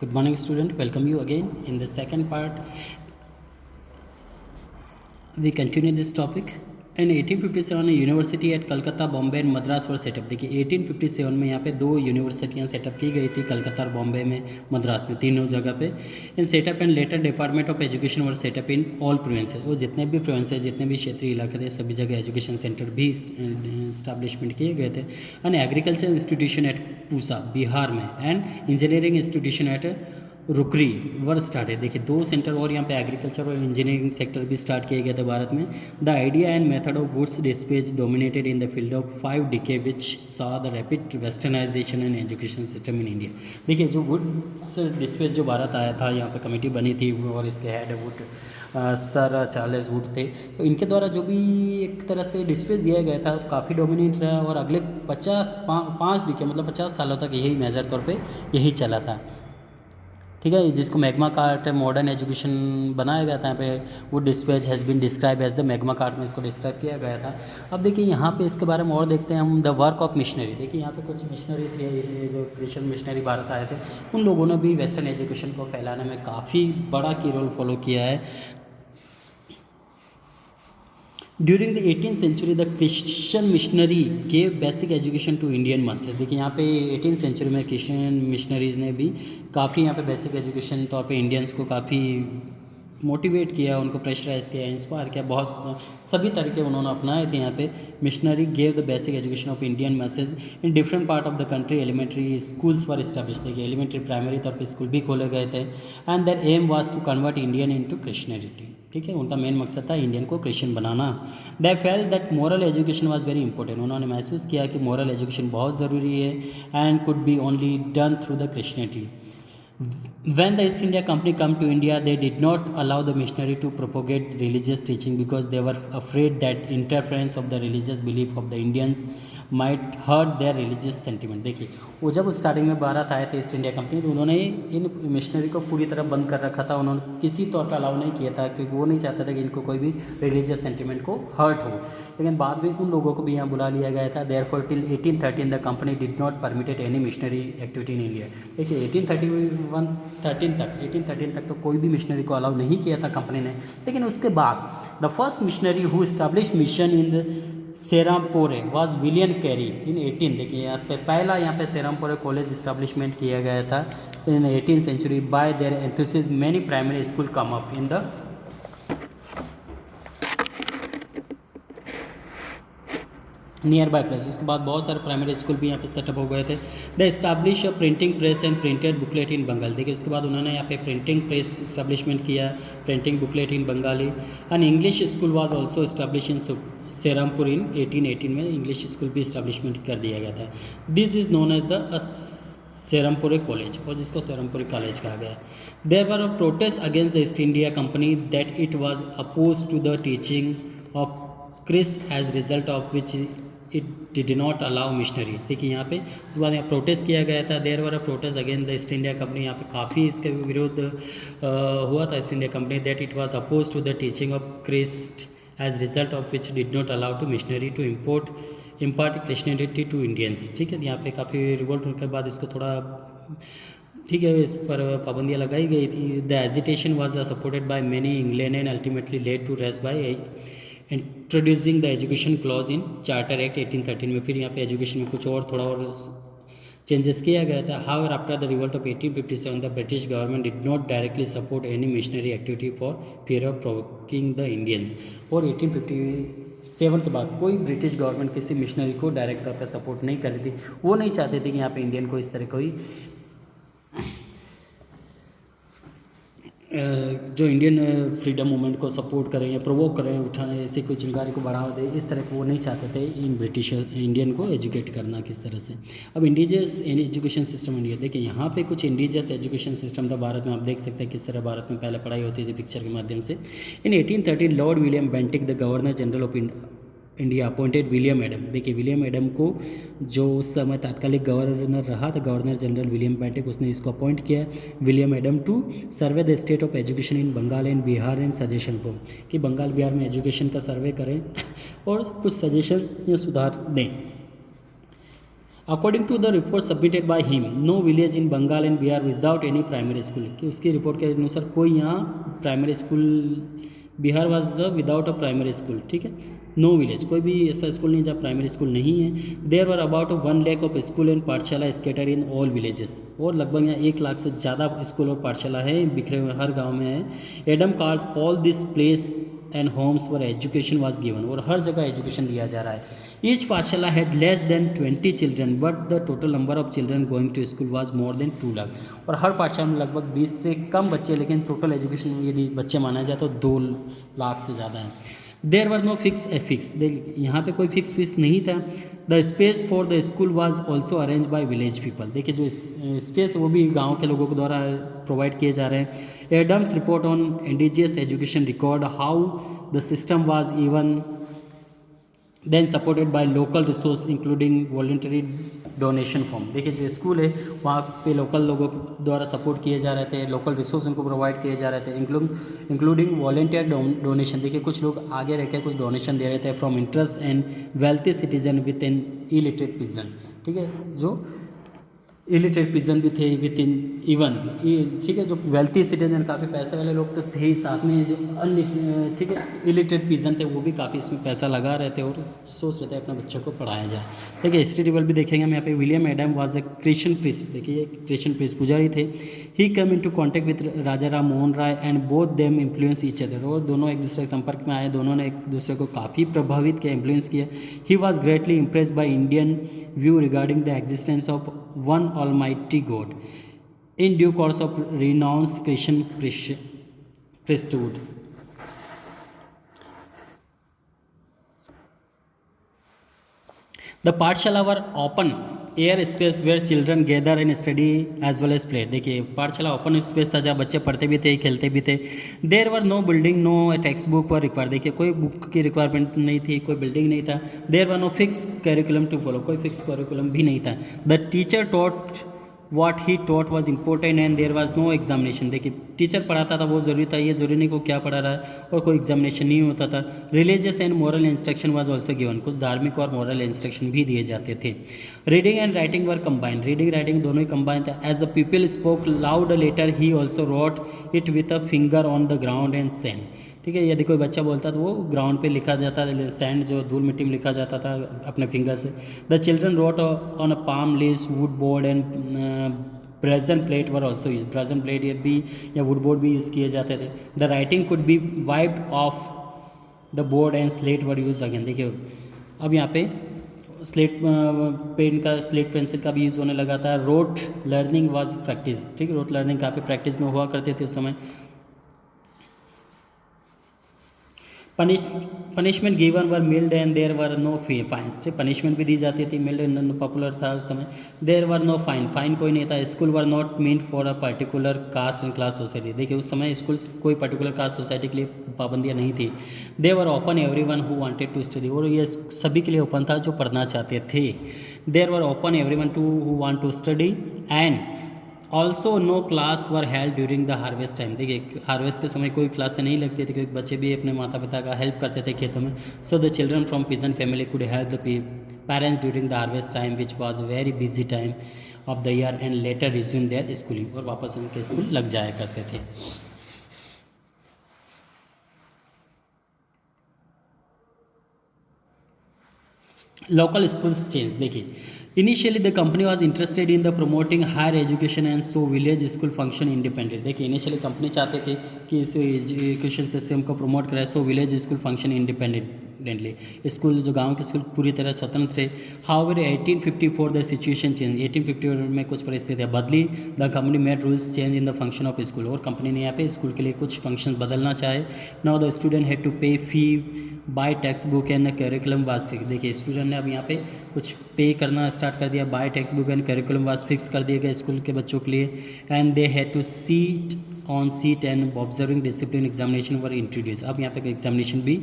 Good morning, student. Welcome you again. In the second part, we continue this topic. In 1857 university at Calcutta, Bombay and Madras were set up. देखिए 1857 में यहाँ पे दो यूनिवर्सिटियाँ setup की गई थी, कलकत्ता और बॉम्बे में, मद्रास में, तीनों जगह पे. In set up and later department of education were set up in all provinces. और जितने भी प्रोविंसेस, जितने भी क्षेत्रीय इलाके थे, सभी जगह एजुकेशन सेंटर भी इस्टाब्लिशमेंट किए गए थे. And agriculture institution at Pusa, Bihar में, and engineering institution at Roorkee were start है. देखिए दो सेंटर और यहाँ पे एग्रीकल्चर और इंजीनियरिंग सेक्टर भी स्टार्ट किए गए थे भारत में. The idea and method of Wood's Despatch dominated in the field of 5 decade which saw the rapid westernization and education system in India. देखिए जो वुड्स डिस्पेज जो भारत आया था, यहाँ पे कमेटी बनी थी और इसके head would sir Charles Wood थे. तो इनके द्वारा जो भी एक तरह से डिस्पेज दिया गया था तो काफ़ी डोमिनेट रहा और अगले 5 डिकेड मतलब 50 सालों तक यही मेजर तौर पे यही चला था. ठीक है, जिसको मैग्मा कार्ट मॉडर्न एजुकेशन बनाया गया था. यहाँ पे वो dispatch has been describe as the Magna Carta में इसको डिस्क्राइब किया गया था. अब देखिए यहाँ पे इसके बारे में और देखते हैं हम. The work of missionary. देखिए यहाँ पे कुछ मिशनरी थे, जो क्रिश्चियन मिशनरी भारत आए थे, उन लोगों ने भी वेस्टर्न एजुकेशन को फैलाने में काफ़ी बड़ा की रोल फॉलो किया है. During the 18th century the Christian missionary gave basic education to Indian masses. देखिए यहाँ पे 18th सेंचुरी में क्रिश्चियन मिशनरीज़ ने भी काफ़ी यहाँ पे बेसिक एजुकेशन तौर पे इंडियंस को काफ़ी मोटिवेट किया, उनको प्रेशराइज किया, इंस्पायर किया. बहुत सभी तरीके उन्होंने अपनाए थे. यहाँ पे missionary gave the basic education of Indian masses in different part of the country. Elementary schools were establish. देखिए एलिमेंट्री प्राइमरी तौर पे स्कूल भी खोले गए थे. And their aim was to convert Indian into Christianity. ठीक है, उनका मेन मकसद था इंडियन को क्रिश्चियन बनाना. They felt that moral education was very important. उन्होंने महसूस किया कि मोरल एजुकेशन बहुत ज़रूरी है and could be only done through the Christianity. When the East India Company come to India, they did not allow the missionary to propagate religious teaching because they were afraid that interference of the religious belief of the Indians might hurt their religious sentiment. देखिए वो जब starting में भारत आए थे east India company, तो उन्होंने इन missionary को पूरी तरह बंद कर रखा था. उन्होंने किसी तौर पर अलाउ नहीं किया था क्योंकि वो नहीं चाहते थे कि इनको कोई भी रिलीजियस सेंटिमेंट को हर्ट हो. लेकिन बाद में उन लोगों को भी यहाँ बुला लिया गया था. Therefore till 1813 the company did not permitted any missionary activity in India. देखिए 1813 तक तो कोई भी मिशनरी को अलाउ नहीं किया था कंपनी ने. लेकिन उसके बाद the first missionary who establish mission in the Serampore was William Carey in 18. देखिए यहाँ पे पहला यहाँ पे सेरामपोरे कॉलेज इस्टेब्लिशमेंट किया गया था in 18th century. By their enthusiasm many primary school come up in the nearby place. उसके बाद बहुत सारे प्राइमरी स्कूल भी यहाँ पे सेटअप हो गए थे. The establish a printing press and printed booklet in Bengal. देखिए उसके बाद उन्होंने यहाँ पे प्रिंटिंग प्रेस इस्टेब्लिशमेंट किया, printing booklet in Bengali. And English school was also establish in Serampur in 1818 में इंग्लिश स्कूल भी इस्टेब्लिशमेंट कर दिया गया था. This is known as the Serampore college, और जिसको सेरामपुरी कॉलेज कहा गया. There were a protest against the East India Company that it was oppose to the teaching of Christ as result of which it did not allow missionary. देखिए यहाँ पे उसके बाद यहाँ प्रोटेस्ट किया गया था. There were a protest against the East India Company. यहाँ पे काफ़ी इसके विरोध हुआ था East India Company. That it was oppose to the teaching of Christ as result of which did not allow to missionary to impart Christianity to Indians. ठीक है, यहाँ पे काफ़ी रिवोल्ट होने के बाद इसको थोड़ा ठीक है इस पर पाबंदियाँ लगाई गई थी. The agitation was supported by many England and ultimately led to rest by introducing the education clause in Charter Act 1813 में. फिर यहाँ पे एजुकेशन में कुछ और थोड़ा और चेंजेस किया गया था. However after the revolt of 1857 the British government did not directly support any missionary activity for fear of provoking the Indians. और 1857 के बाद कोई ब्रिटिश गवर्नमेंट किसी मिशनरी को डायरेक्ट तौर पर सपोर्ट नहीं कर रही थी. वो नहीं चाहते थे कि यहाँ पे इंडियन को इस तरह कोई जो इंडियन फ्रीडम मूवमेंट को सपोर्ट करें या प्रोवोक करें, उठाएं, ऐसे कोई चिंगारी को बढ़ावा दे, इस तरह को वो नहीं चाहते थे इन ब्रिटिश इंडियन को एजुकेट करना किस तरह से. अब इंडिजियस एजुकेशन सिस्टम इंडिया. देखिए यहाँ पे कुछ इंडिजियस एजुकेशन सिस्टम था भारत में. आप देख सकते हैं किस तरह भारत में पहले पढ़ाई होती थी पिक्चर के माध्यम से. इन 1830 Lord William Bentinck the governor general of India appointed William Adam. देखिए विलियम एडम को जो उस समय तात्कालिक गवर्नर रहा था, गवर्नर जनरल विलियम बेंटिक, उसने इसको अपॉइंट किया William Adam to survey the state of education in Bengal and Bihar and suggestion को, कि बंगाल बिहार में एजुकेशन का सर्वे करें और कुछ सजेशन या सुधार दें. According to the report submitted by him, no village in Bengal and Bihar without any primary school, कि उसकी रिपोर्ट के अनुसार कोई यहाँ primary school, Bihar was without a primary school, ठीक है, नो विलेज, कोई भी ऐसा स्कूल नहीं जहाँ प्राइमरी स्कूल नहीं है। There were about 1 lakh of school and pathshala scatter in all villages, और लगभग यहाँ 1 लाख से ज़्यादा स्कूल और पाठशाला है, बिखरे हुए हर गाँव में है। Adam card all this place and homes were education was given, और हर जगह एजुकेशन दिया जा रहा है। Each pathshala had less than 20 children but the total number of children going to school was more than 2 lakh, और हर पाठशाला में लगभग 20 से कम बच्चे, लेकिन टोटल एजुकेशन यदि बच्चे माना जाए तो 2 लाख से ज़्यादा है। देर वर नो फिक्स एफिक्स, यहाँ पे कोई फिक्स फीस नहीं था। The space for the school was also arrange by village people, देखिए जो स्पेस है वो भी गांव के लोगों के द्वारा प्रोवाइड किए जा रहे हैं। Adam's report on indigenous education record how the system was even then supported by local resource including voluntary donation form, देखिए जो स्कूल है वहाँ पे लोकल लोगों के द्वारा सपोर्ट किए जा रहे थे, लोकल रिसोर्स उनको प्रोवाइड किए जा रहे थे, इंक्लूडिंग वॉलेंटियर डोनेशन, देखिए कुछ लोग आगे रह के कुछ डोनेशन दे रहे थे from interest and wealthy citizen with an illiterate peasant, ठीक है, जो इलिटरेट पिजन भी थे विद इन इवन, ठीक है, जो वेल्थी सिटीजन काफ़ी पैसे वाले लोग तो थे ही, साथ में जो ठीक है इलिटरेट पिजन थे वो भी काफ़ी इसमें पैसा लगा रहे थे और सोच रहे थे अपने बच्चों को पढ़ाया जाए। देखिए हिस्ट्री टेबल भी देखेंगे हम यहाँ पे। William Adam was a Christian priest, देखिए ये क्रिश्चियन प्रीस्ट पुजारी थे। He come into contact with Raja Ram Mohan Roy and both them influence each other, और दोनों एक दूसरे के संपर्क में आए, दोनों ने एक दूसरे को काफ़ी प्रभावित किया, इन्फ्लुएंस किया। He was greatly impressed by Indian view regarding the existence of one almighty God in due course of renounced Christian priesthood. The पाठशाला were open air space where children gather and study as well as play, देखिए पाठशाला open space था जहाँ बच्चे पढ़ते भी थे खेलते भी थे। There were no building, no text book were require, देखिए कोई बुक की रिक्वायरमेंट नहीं थी, कोई बिल्डिंग नहीं था। There were no fix curriculum to follow, कोई फिक्स करिकुलम भी नहीं था। The teacher taught what he taught was important and there was no examination, देखिए टीचर पढ़ाता था वो ज़रूरी था, ये ज़रूरी नहीं को क्या पढ़ा रहा है, और कोई एग्जामिनेशन नहीं होता था। Religious and moral instruction was also given, कुछ धार्मिक और मॉरल इंस्ट्रक्शन भी दिए जाते थे। Reading and writing were combined, reading writing दोनों ही कंबाइंड था। As the people spoke loud letter he also wrote it with a finger on the ground and sand, ठीक है, यदि कोई बच्चा बोलता तो वो ग्राउंड पे लिखा जाता था, सैंड जो धूल मिट्टी में लिखा जाता था अपने फिंगर से। The children road on a palm leaves, would board and brazen plate were also use, brazen plate ये भी या वुड बोर्ड भी यूज़ किए जाते थे। The writing could be wiped off the board and slate were use again, देखिए अब यहाँ पे स्लेट पेन का, स्लेट पेंसिल का भी यूज़ होने लगा था। रोट लर्निंग वाज प्रैक्टिस, ठीक है, रोट लर्निंग काफ़ी प्रैक्टिस में हुआ करते थे उस समय। Punishment given were mild and there were no fines, punishment भी दी जाती थी, मिल्ड एंड पॉपुलर था उस समय। There were no fine, fine कोई नहीं था। School were not meant for a particular caste and class society, देखिए उस समय स्कूल कोई पर्टिकुलर कास्ट सोसाइटी के लिए पाबंदियाँ नहीं थी। They were open everyone who wanted to study, और ये सभी के लिए ओपन था जो पढ़ना चाहते थे। There were open everyone to who want to study and also no class were held during the harvest time, देखिए हार्वेस्ट के समय कोई क्लासें नहीं लगती थी क्योंकि बच्चे भी अपने माता पिता का हेल्प करते थे खेतों में। So the children from peasant family could help the parents during the harvest time which was very busy time of the year and later resume their schooling, और वापस उनके स्कूल लग जाया करते थे। लोकल स्कूल्स चेंज, देखिए initially the company was interested in the promoting higher education and so village school function independent, देखिए initially company चाहते थे कि इस एजुकेशन सिस्टम को प्रमोट कराए, so village school function independently, school जो गांव के स्कूल पूरी तरह स्वतंत्र थे। हाउएवर 1854 द सिचुएशन चेंज, 1854 में कुछ परिस्थितियाँ बदली। The company made rules change in the function of school, और कंपनी ने यहाँ पे स्कूल के लिए कुछ फंक्शन बदलना चाहे। Now the student had to pay fee buy text book and curriculum was fix, देखिए स्टूडेंट ने अब यहाँ पे कुछ पे करना स्टार्ट कर दिया। By text book and curriculum was fix कर दिए गए स्कूल के बच्चों के लिए। And they had to seat on seat and observing discipline examination were introduce, अब यहाँ पे एग्जामिनेशन भी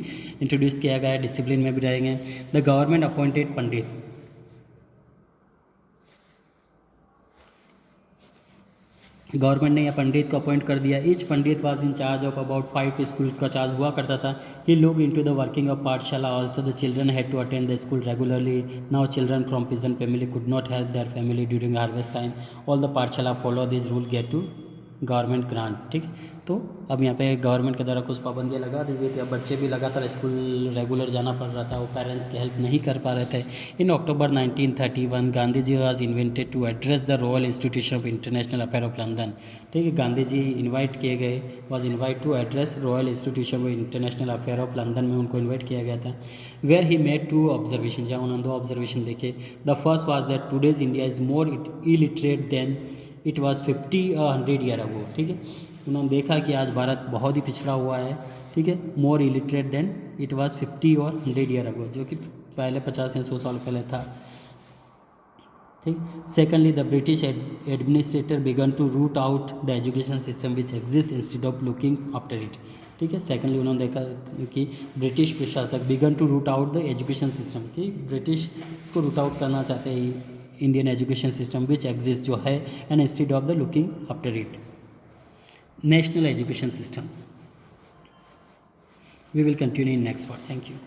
इंट्रोड्यूस किया गया है, डिसिप्लिन में भी रहेंगे। The government appointed pandit, government ने यह पंडित को अपॉइंट कर दिया। Each pandit was in charge of about 5 school का चार्ज हुआ करता था। He look into the working of pathshala also the children had to attend the school regularly. Now children from peasant family could not help their family during harvest time. All the pathshala follow this rule get to government grant. ठीक, तो अब यहाँ पे government के द्वारा कुछ पाबंदियाँ लगा दी गई थी। अब बच्चे भी लगातार स्कूल रेगुलर जाना पड़ रहा था, वो पेरेंट्स की हेल्प नहीं कर पा रहे थे। In October 1931 Gandhi ji was invented to address the Royal Institution of International Affair of London. ठीक है, गांधी जी इन्वाइट किए गए, was invite to address Royal Institution of International Affair of London में उनको इन्वाइट किया गया था। वेयर ही मेड 2 ऑब्जर्वेशन, जहाँ उन्होंने 2 ऑब्जर्वेशन देखे। The first was that today's India is more illiterate than it was 50 100 year ago. ठीक है, उन्होंने देखा कि आज भारत बहुत ही पिछड़ा हुआ है। ठीक है, मोर इलिटरेट देन इट वाज 50 और 100 ईयर अगो, जो कि पहले 50 या 100 साल पहले था। ठीक, secondly the British administrator began to root out the education system which exist instead of looking after it. ठीक है, सेकेंडली उन्होंने देखा कि ब्रिटिश प्रशासक began to root out the education system, कि ब्रिटिश इसको रूट आउट करना चाहते हैं Indian education system which exist जो है, and instead of the looking after it national education system. We will continue in next part. Thank you.